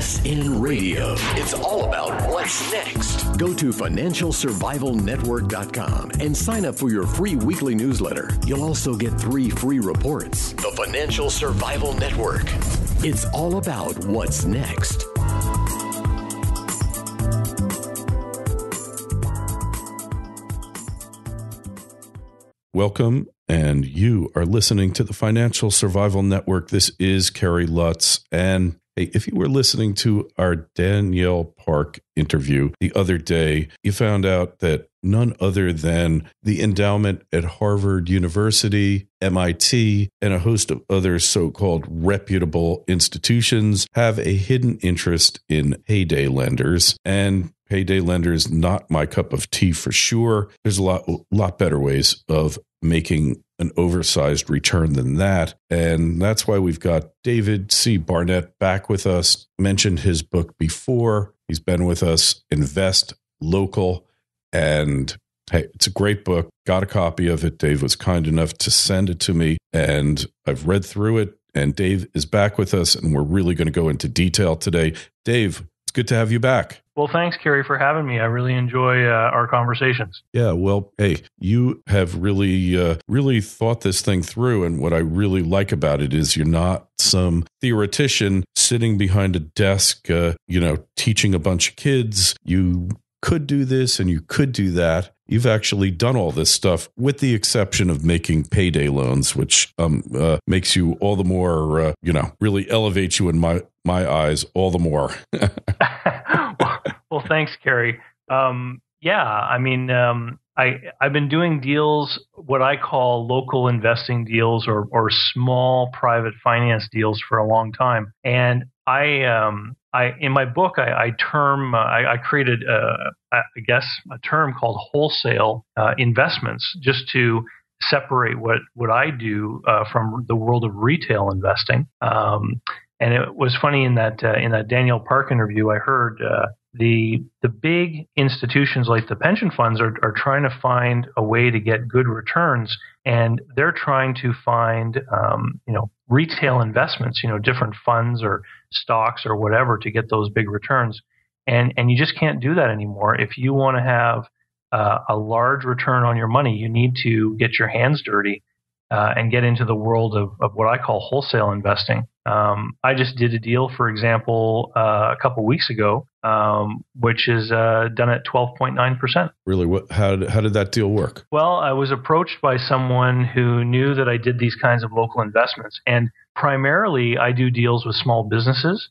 best in radio. It's all about what's next. Go to financialsurvivalnetwork.com and sign up for your free weekly newsletter. You'll also get 3 free reports. The Financial Survival Network. It's all about what's next. Welcome, and you are listening to the Financial Survival Network. This is Kerry Lutz, and hey, if you were listening to our Danielle Park interview the other day, you found out that none other than the endowment at Harvard University, MIT, and a host of other so-called reputable institutions have a hidden interest in payday lenders. And payday lenders, not my cup of tea for sure. There's a lot better ways of making an oversized return than that. And that's why we've got David C. Barnett back with us. Mentioned his book before. He's been with us, Invest Local. And hey, it's a great book. Got a copy of it. Dave was kind enough to send it to me, and I've read through it. And Dave is back with us, and we're really going to go into detail today. Dave, it's good to have you back. Well, thanks, Kerry, for having me. I really enjoy our conversations. Yeah, well, hey, you have really thought this thing through. And what I really like about it is you're not some theoretician sitting behind a desk, teaching a bunch of kids. You could do this and you could do that. You've actually done all this stuff, with the exception of making payday loans, which makes you all the more, really elevates you in my eyes all the more. Well, thanks, Kerry. I've been doing deals, what I call local investing deals or small private finance deals for a long time. And in my book, I created a term called wholesale investments, just to separate what I do from the world of retail investing. And it was funny in that Danielle Park interview, I heard the big institutions like the pension funds are trying to find a way to get good returns, and they're trying to find retail investments, different funds or stocks or whatever, to get those big returns. And you just can't do that anymore. If you want to have a large return on your money, you need to get your hands dirty and get into the world of what I call wholesale investing. I just did a deal, for example, a couple weeks ago, which is done at 12.9%. Really? How did that deal work? Well, I was approached by someone who knew that I did these kinds of local investments, and primarily I do deals with small businesses.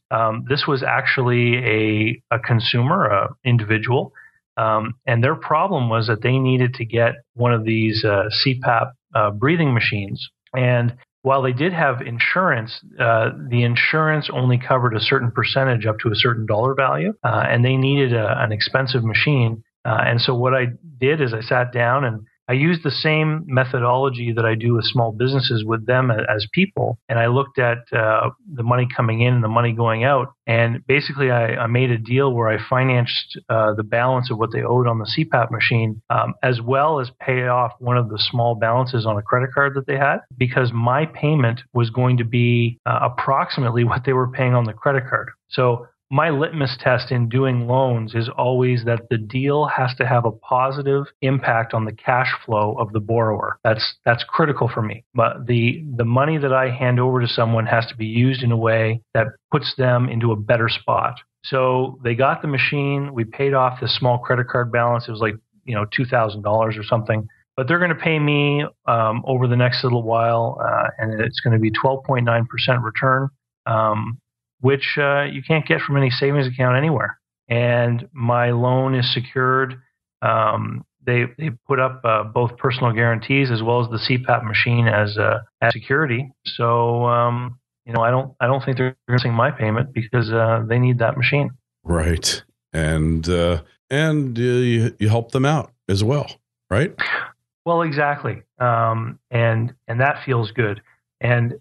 This was actually a consumer, an individual, and their problem was that they needed to get one of these CPAP breathing machines. And while they did have insurance, the insurance only covered a certain percentage up to a certain dollar value, and they needed an expensive machine. And so what I did is I sat down and I used the same methodology that I do with small businesses with them as people. And I looked at the money coming in and the money going out. And basically, I made a deal where I financed the balance of what they owed on the CPAP machine, as well as pay off one of the small balances on a credit card that they had, because my payment was going to be approximately what they were paying on the credit card. So my litmus test in doing loans is always that the deal has to have a positive impact on the cash flow of the borrower. That's critical for me. But the money that I hand over to someone has to be used in a way that puts them into a better spot. So they got the machine. We paid off this small credit card balance. It was like $2,000 or something. But they're going to pay me over the next little while, and it's going to be 12.9% return. Which you can't get from any savings account anywhere. And my loan is secured. They put up both personal guarantees as well as the CPAP machine as security. So I don't think they're missing my payment because they need that machine. Right, and you help them out as well, right? Well, exactly, and that feels good. And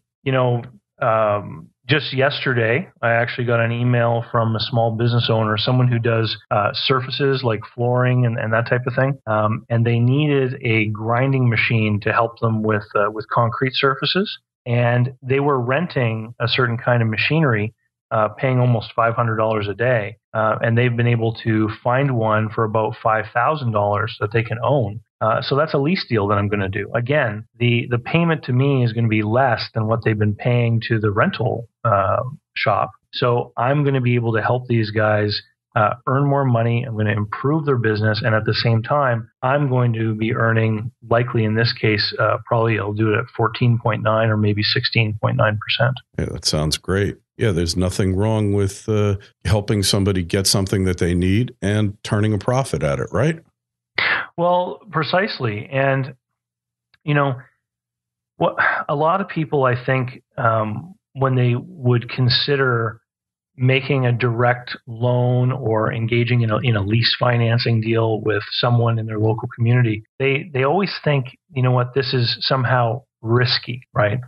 just yesterday, I actually got an email from a small business owner, someone who does surfaces like flooring and that type of thing. And they needed a grinding machine to help them with concrete surfaces. And they were renting a certain kind of machinery paying almost $500 a day, and they've been able to find one for about $5,000 that they can own. So that's a lease deal that I'm going to do. Again, the payment to me is going to be less than what they've been paying to the rental shop. So I'm going to be able to help these guys earn more money. I'm going to improve their business. And at the same time, I'm going to be earning, likely in this case, probably I'll do it at 14.9 or maybe 16.9%. Yeah, that sounds great. Yeah, there's nothing wrong with helping somebody get something that they need and turning a profit at it, right? Well, precisely. And, what a lot of people, I think, when they would consider making a direct loan or engaging in a lease financing deal with someone in their local community, they always think, this is somehow risky, right?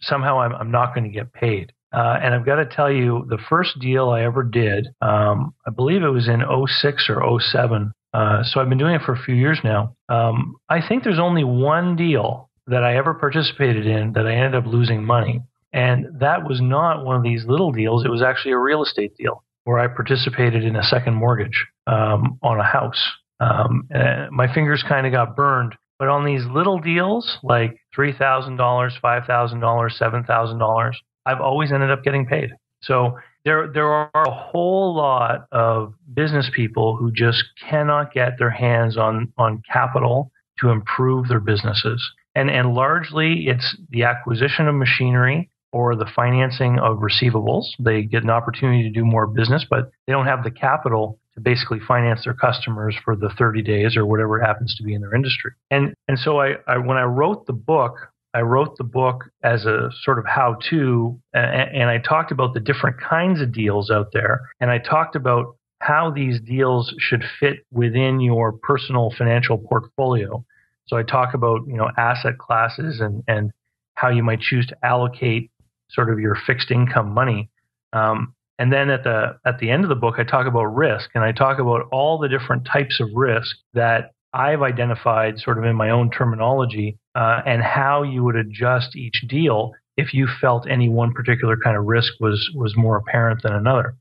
Somehow I'm not going to get paid. And I've got to tell you, the first deal I ever did, I believe it was in 06 or 07. So I've been doing it for a few years now. I think there's only one deal that I ever participated in that I ended up losing money. And that was not one of these little deals. It was actually a real estate deal where I participated in a second mortgage on a house. My fingers kind of got burned. But on these little deals, like $3,000, $5,000, $7,000, I've always ended up getting paid. So there are a whole lot of business people who just cannot get their hands on capital to improve their businesses. And largely it's the acquisition of machinery or the financing of receivables. They get an opportunity to do more business, but they don't have the capital to basically finance their customers for the 30 days or whatever it happens to be in their industry. And so when I wrote the book as a sort of how-to, and I talked about the different kinds of deals out there, and I talked about how these deals should fit within your personal financial portfolio. So I talk about, asset classes and how you might choose to allocate sort of your fixed income money. And then at the end of the book, I talk about risk, and I talk about all the different types of risk that I've identified sort of in my own terminology, and how you would adjust each deal if you felt any one particular kind of risk was more apparent than another.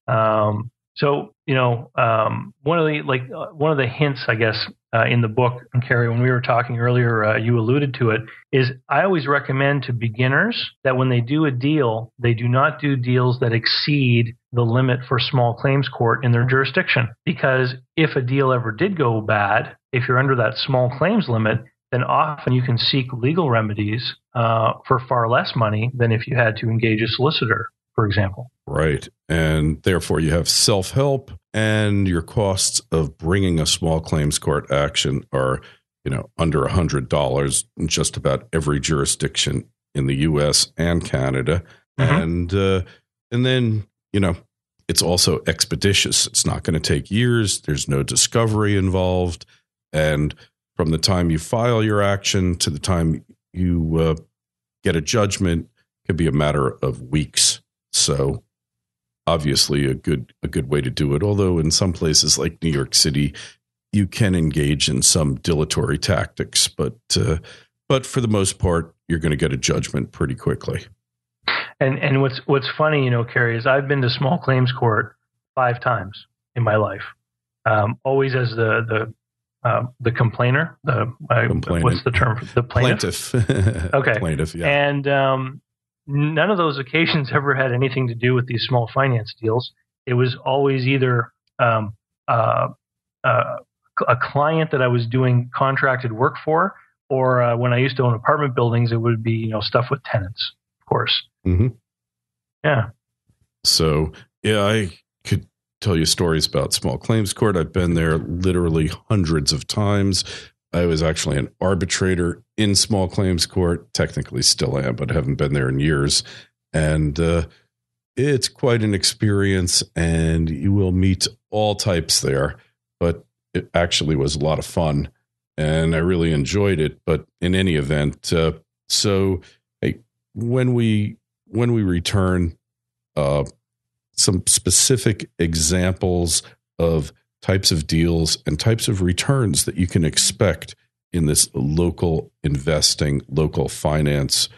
So one of the hints, I guess, in the book, and Kerry, when we were talking earlier, you alluded to it, is I always recommend to beginners that when they do a deal, they do not do deals that exceed the limit for small claims court in their jurisdiction. Because if a deal ever did go bad, if you're under that small claims limit, then often you can seek legal remedies for far less money than if you had to engage a solicitor, for example. Right. And therefore you have self-help, and your costs of bringing a small claims court action are, under $100 in just about every jurisdiction in the U.S. and Canada. Mm-hmm. And then, it's also expeditious. It's not going to take years. There's no discovery involved. And from the time you file your action to the time you get a judgment could be a matter of weeks. So obviously a good way to do it. Although in some places like New York City, you can engage in some dilatory tactics, but for the most part, you're going to get a judgment pretty quickly. And what's funny, Kerry, is I've been to small claims court 5 times in my life. Always as the complainer. What's the term? The plaintiff. Okay. Plaintiff. Yeah. And none of those occasions ever had anything to do with these small finance deals. It was always either a client that I was doing contracted work for, or when I used to own apartment buildings, it would be stuff with tenants, of course. Mm-hmm. Yeah. So I could tell you stories about small claims court. I've been there literally hundreds of times. I was actually an arbitrator in small claims court. Technically still am, but haven't been there in years. And it's quite an experience, and you will meet all types there. But it actually was a lot of fun, and I really enjoyed it. But in any event, when we return, some specific examples of types of deals and types of returns that you can expect in this local investing, local finance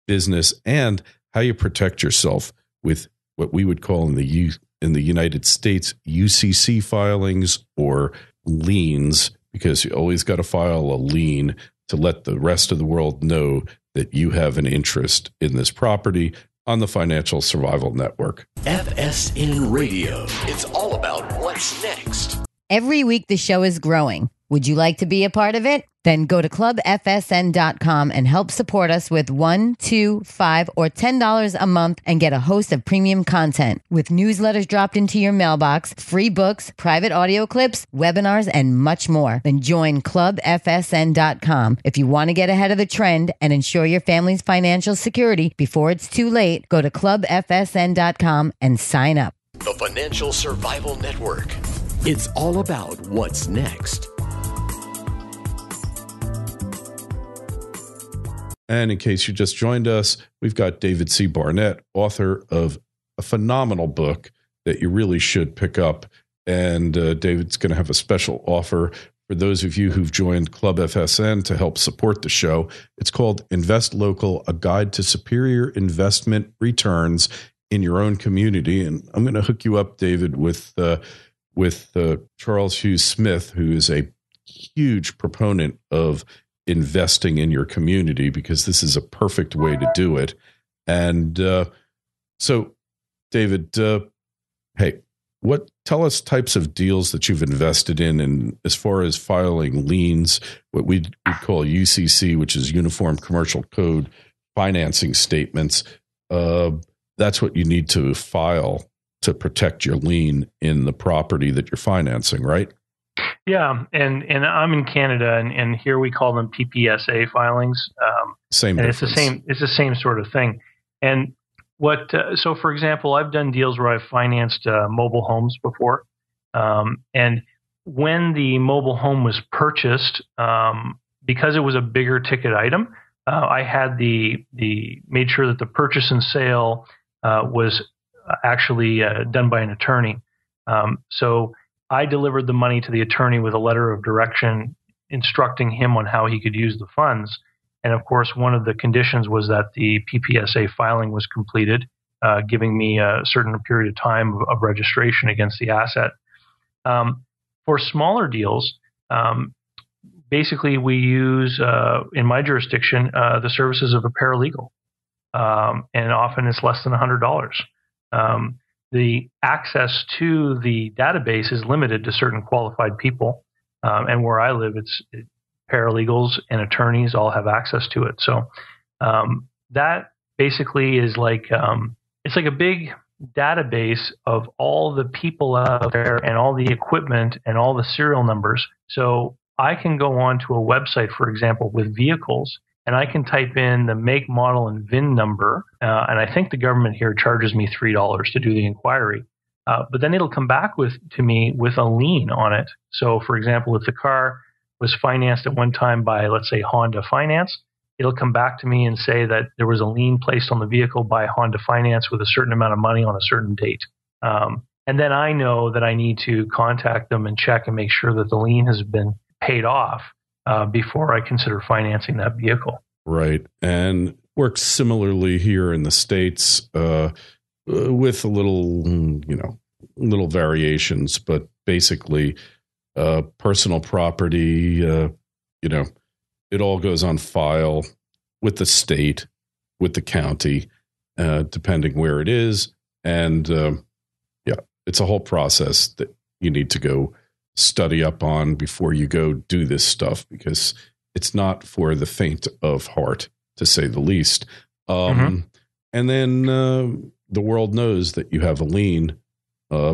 business, and how you protect yourself with what we would call in the United States UCC filings or liens, because you always got to file a lien to let the rest of the world know that you have an interest in this property on the Financial Survival Network. FSN Radio. It's all about what's next. Every week the show is growing. Would you like to be a part of it? Then go to clubfsn.com and help support us with $1, $2, $5, or $10 a month and get a host of premium content with newsletters dropped into your mailbox, free books, private audio clips, webinars, and much more. Then join clubfsn.com. If you want to get ahead of the trend and ensure your family's financial security before it's too late, go to clubfsn.com and sign up. The Financial Survival Network. It's all about what's next. And in case you just joined us, we've got David C. Barnett, author of a phenomenal book that you really should pick up. And David's going to have a special offer for those of you who've joined Club FSN to help support the show. It's called Invest Local, A Guide to Superior Investment Returns in Your Own Community. And I'm going to hook you up, David, with Charles Hughes Smith, who is a huge proponent of investing in your community, because this is a perfect way to do it. And so, David, tell us types of deals that you've invested in, and as far as filing liens, what we call UCC, which is Uniform Commercial Code financing statements. That's what you need to file to protect your lien in the property that you're financing, right? Yeah, and I'm in Canada, and here we call them PPSA filings. Same and difference. It's the same sort of thing. And so for example, I've done deals where I've financed mobile homes before, and when the mobile home was purchased, because it was a bigger ticket item, I had made sure that the purchase and sale was actually done by an attorney. So I delivered the money to the attorney with a letter of direction instructing him on how he could use the funds. And of course, one of the conditions was that the PPSA filing was completed, giving me a certain period of time of registration against the asset. For smaller deals, basically we use, in my jurisdiction, the services of a paralegal. And often it's less than $100. The access to the database is limited to certain qualified people. And where I live, paralegals and attorneys all have access to it. So that basically is it's like a big database of all the people out there and all the equipment and all the serial numbers. So I can go onto a website, for example, with vehicles, and I can type in the make, model, and VIN number. And I think the government here charges me $3 to do the inquiry. But then it'll come back to me with a lien on it. So, for example, if the car was financed at one time by, let's say, Honda Finance, it'll come back to me and say that there was a lien placed on the vehicle by Honda Finance with a certain amount of money on a certain date. And then I know that I need to contact them and check and make sure that the lien has been paid off before I consider financing that vehicle. Right. And works similarly here in the States with a little variations, but basically personal property, it all goes on file with the state, with the county, depending where it is. And it's a whole process that you need to go study up on before you go do this stuff, because it's not for the faint of heart, to say the least. And then the world knows that you have a lien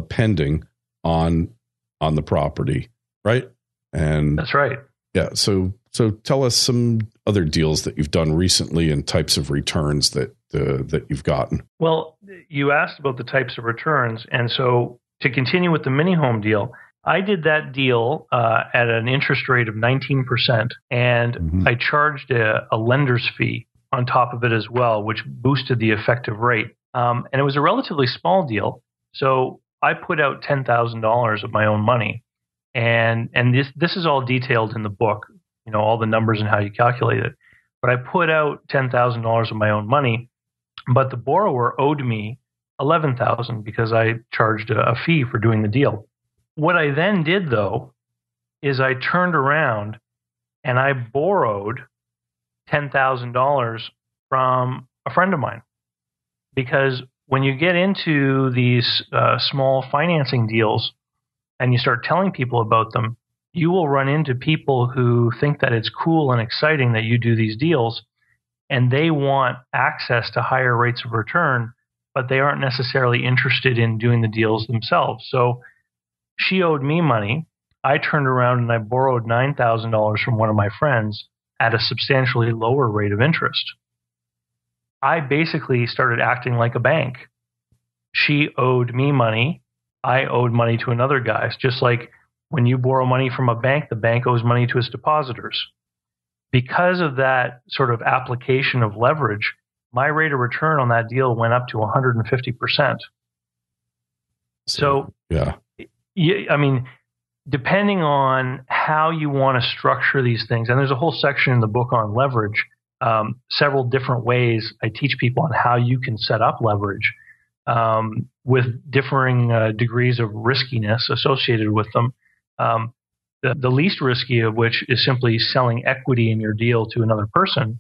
pending on the property, right? And that's right. Yeah. So tell us some other deals that you've done recently and types of returns that you've gotten. Well, you asked about the types of returns, and so to continue with the mini home deal, I did that deal at an interest rate of 19%, and I charged a lender's fee on top of it as well, which boosted the effective rate. And it was a relatively small deal, so I put out $10,000 of my own money, and this is all detailed in the book, all the numbers and how you calculate it. But I put out $10,000 of my own money, but the borrower owed me $11,000 because I charged a fee for doing the deal. What I then did, though, is I turned around and I borrowed $10,000 from a friend of mine. Because when you get into these small financing deals and you start telling people about them, you will run into people who think that it's cool and exciting that you do these deals, and they want access to higher rates of return, but they aren't necessarily interested in doing the deals themselves. So she owed me money. I turned around and I borrowed $9,000 from one of my friends at a substantially lower rate of interest. I basically started acting like a bank. She owed me money. I owed money to another guy. It's just like when you borrow money from a bank, the bank owes money to its depositors. Because of that sort of application of leverage, my rate of return on that deal went up to 150%. So, yeah, I mean, depending on how you want to structure these things, and there's a whole section in the book on leverage, several different ways I teach people on how you can set up leverage with differing degrees of riskiness associated with them. The least risky of which is simply selling equity in your deal to another person,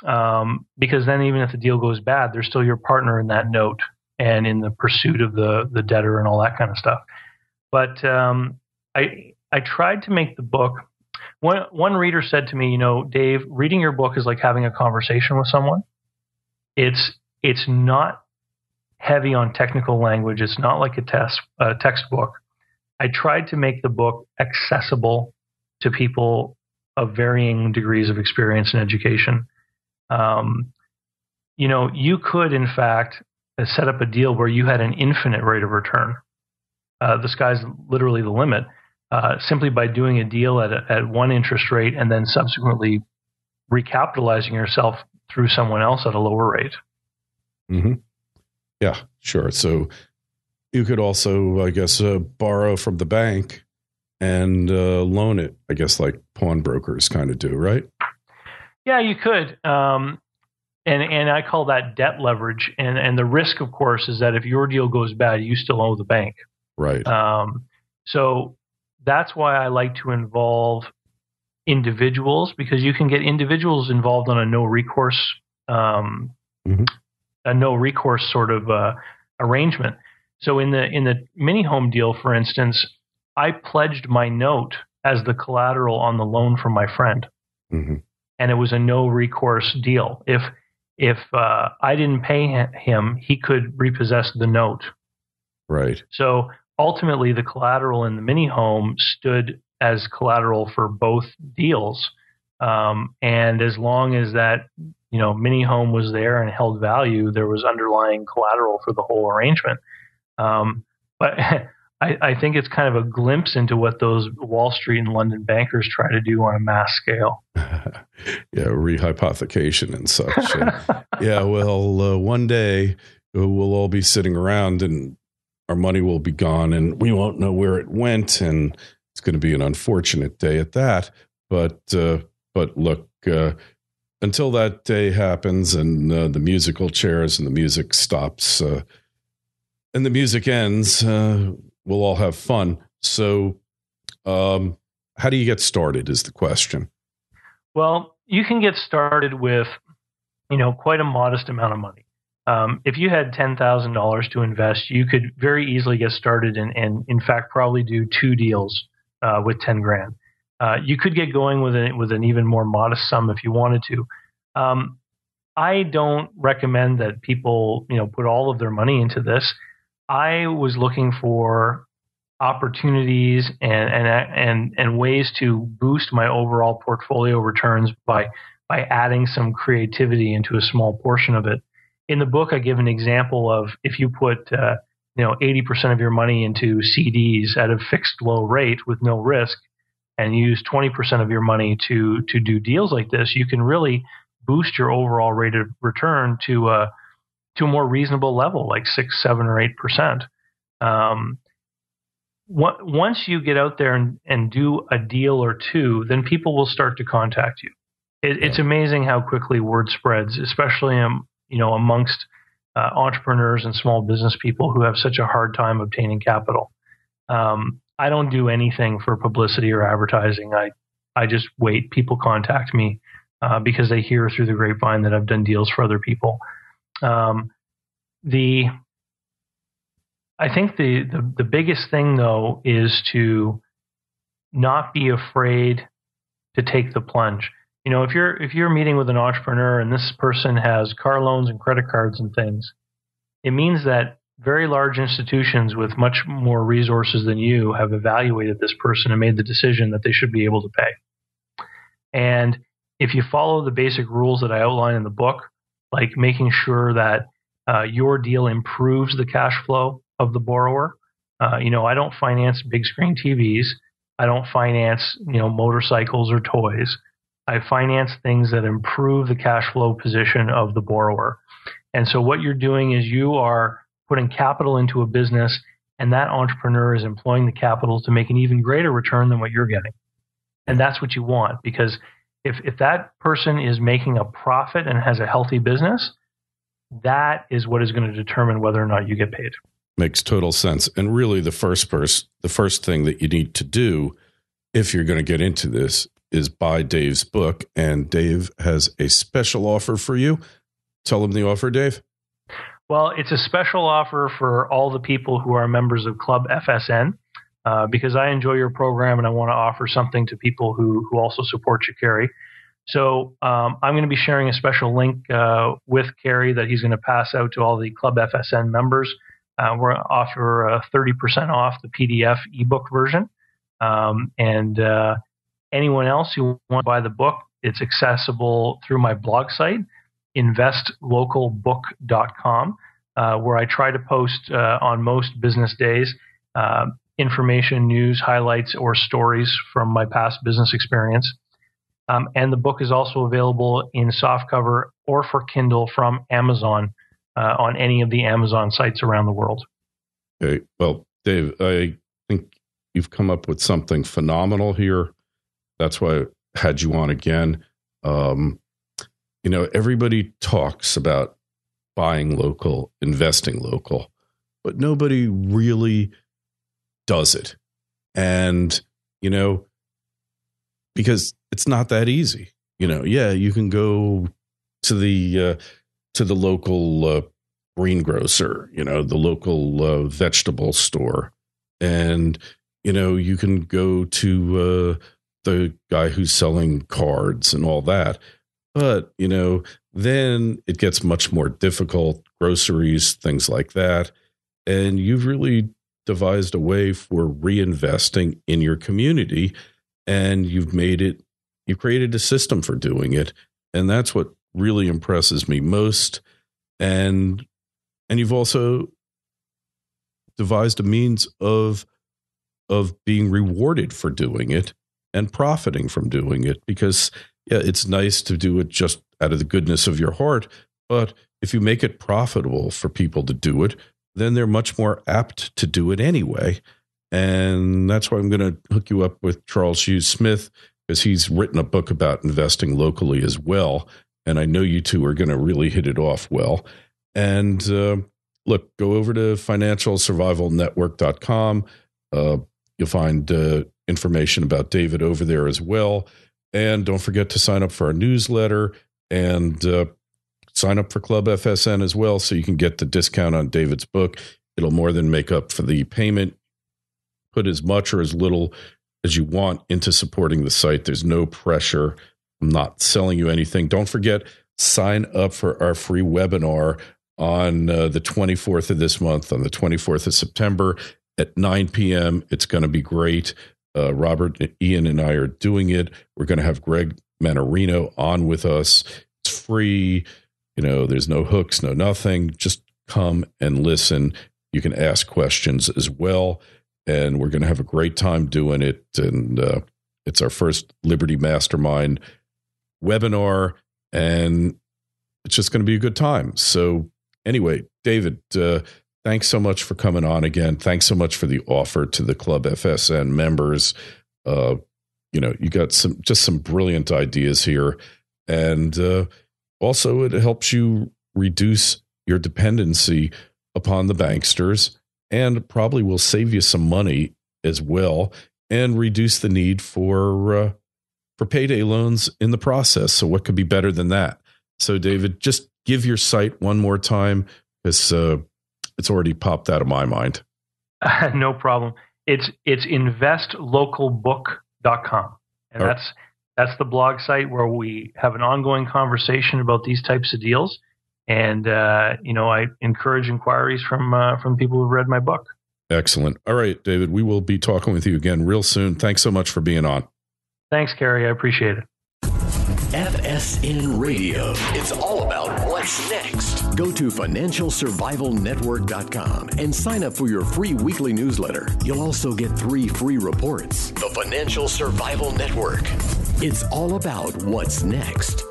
because then even if the deal goes bad, they're still your partner in that note and in the pursuit of the debtor and all that kind of stuff. But I tried to make the book. One reader said to me, Dave, reading your book is like having a conversation with someone. It's not heavy on technical language. It's not like a textbook. I tried to make the book accessible to people of varying degrees of experience and education. You could, in fact, set up a deal where you had an infinite rate of return. The sky's literally the limit. Simply by doing a deal at one interest rate and then subsequently recapitalizing yourself through someone else at a lower rate. Mm-hmm. Yeah, sure. So you could also, I guess, borrow from the bank and loan it, I guess, like pawnbrokers kind of do, right? Yeah, you could. And I call that debt leverage. And the risk, of course, is that if your deal goes bad, you still owe the bank. Right. So that's why I like to involve individuals, because you can get individuals involved on a no recourse sort of arrangement. So in the mini home deal, for instance, I pledged my note as the collateral on the loan from my friend, and it was a no recourse deal. If I didn't pay him, he could repossess the note. Right. So ultimately, the collateral in the mini home stood as collateral for both deals, and as long as that mini home was there and held value, there was underlying collateral for the whole arrangement. But I think it's kind of a glimpse into what those Wall Street and London bankers try to do on a mass scale. Yeah, rehypothecation and such. Yeah, well, one day we'll all be sitting around and our money will be gone and we won't know where it went, and it's going to be an unfortunate day at that. But look, until that day happens and the musical chairs and the music stops and the music ends, we'll all have fun. So how do you get started is the question. Well, you can get started with, quite a modest amount of money. If you had $10,000 to invest, you could very easily get started and in fact, probably do 2 deals with 10 grand. You could get going with an even more modest sum if you wanted to. I don't recommend that people, put all of their money into this. I was looking for opportunities and ways to boost my overall portfolio returns by adding some creativity into a small portion of it. In the book, I give an example of if you put 80% of your money into CDs at a fixed low rate with no risk, and use 20% of your money to do deals like this, you can really boost your overall rate of return to a more reasonable level, like 6, 7, or 8%. Once you get out there and do a deal or two, then people will start to contact you. It's amazing how quickly word spreads, especially amongst entrepreneurs and small business people who have such a hard time obtaining capital. I don't do anything for publicity or advertising. I just wait. People contact me because they hear through the grapevine that I've done deals for other people. I think the biggest thing, though, is to not be afraid to take the plunge. You know, if you're meeting with an entrepreneur and this person has car loans and credit cards and things, it means that very large institutions with much more resources than you have evaluated this person and made the decision that they should be able to pay. And if you follow the basic rules that I outline in the book, like making sure that your deal improves the cash flow of the borrower, I don't finance big screen TVs. I don't finance, motorcycles or toys. I finance things that improve the cash flow position of the borrower. And so what you're doing is you are putting capital into a business, and that entrepreneur is employing the capital to make an even greater return than what you're getting. And that's what you want, because if that person is making a profit and has a healthy business, that is what is going to determine whether or not you get paid. Makes total sense. And really the first thing that you need to do if you're going to get into this is buy Dave's book. And Dave has a special offer for you. Tell him the offer, Dave. Well, it's a special offer for all the people who are members of Club FSN, because I enjoy your program and I want to offer something to people who also support you, Kerry. So I'm going to be sharing a special link with Kerry that he's going to pass out to all the Club FSN members. We're going to offer 30% off the PDF ebook version. And anyone else who wants to buy the book, it's accessible through my blog site, investlocalbook.com, where I try to post on most business days information, news, highlights, or stories from my past business experience. And the book is also available in softcover or for Kindle from Amazon on any of the Amazon sites around the world. Okay. Well, Dave, I think you've come up with something phenomenal here. That's why I had you on again. Everybody talks about buying local, investing local, but nobody really does it. And, because it's not that easy. You can go to the local greengrocer, the local vegetable store, and you can go to the guy who's selling cards and all that. But then it gets much more difficult. Groceries, things like that, and you've really devised a way for reinvesting in your community. And you've created a system for doing it. And that's what really impresses me most. And you've also devised a means of being rewarded for doing it and profiting from doing it, because it's nice to do it just out of the goodness of your heart. But if you make it profitable for people to do it, then they're much more apt to do it anyway. And that's why I'm going to hook you up with Charles Hughes Smith, because he's written a book about investing locally as well. And I know you two are going to really hit it off well. And look, go over to financialsurvivalnetwork.com. You'll find information about David over there as well. And don't forget to sign up for our newsletter and sign up for Club FSN as well, so you can get the discount on David's book. It'll more than make up for the payment. Put as much or as little as you want into supporting the site. There's no pressure. I'm not selling you anything. Don't forget, sign up for our free webinar on the 24th of this month, on the 24th of September at 9 p.m. It's going to be great. Robert, Ian, and I are doing it. We're going to have Greg Manarino on with us. It's free. There's no hooks, no nothing. Just come and listen. You can ask questions as well. And we're going to have a great time doing it. And it's our first Liberty Mastermind webinar, and it's just going to be a good time. So anyway, David, thanks so much for coming on again. Thanks so much for the offer to the Club FSN members. You got some brilliant ideas here. And also it helps you reduce your dependency upon the banksters, and probably will save you some money as well, and reduce the need for payday loans in the process. So what could be better than that? So David, just give your site one more time, because it's already popped out of my mind. No problem. It's investlocalbook.com. And that's the blog site where we have an ongoing conversation about these types of deals. And, I encourage inquiries from people who've read my book. Excellent. All right, David, we will be talking with you again real soon. Thanks so much for being on. Thanks, Kerry. I appreciate it. FSN Radio. It's all about what's next. Go to financialsurvivalnetwork.com and sign up for your free weekly newsletter. You'll also get 3 free reports. The Financial Survival Network. It's all about what's next.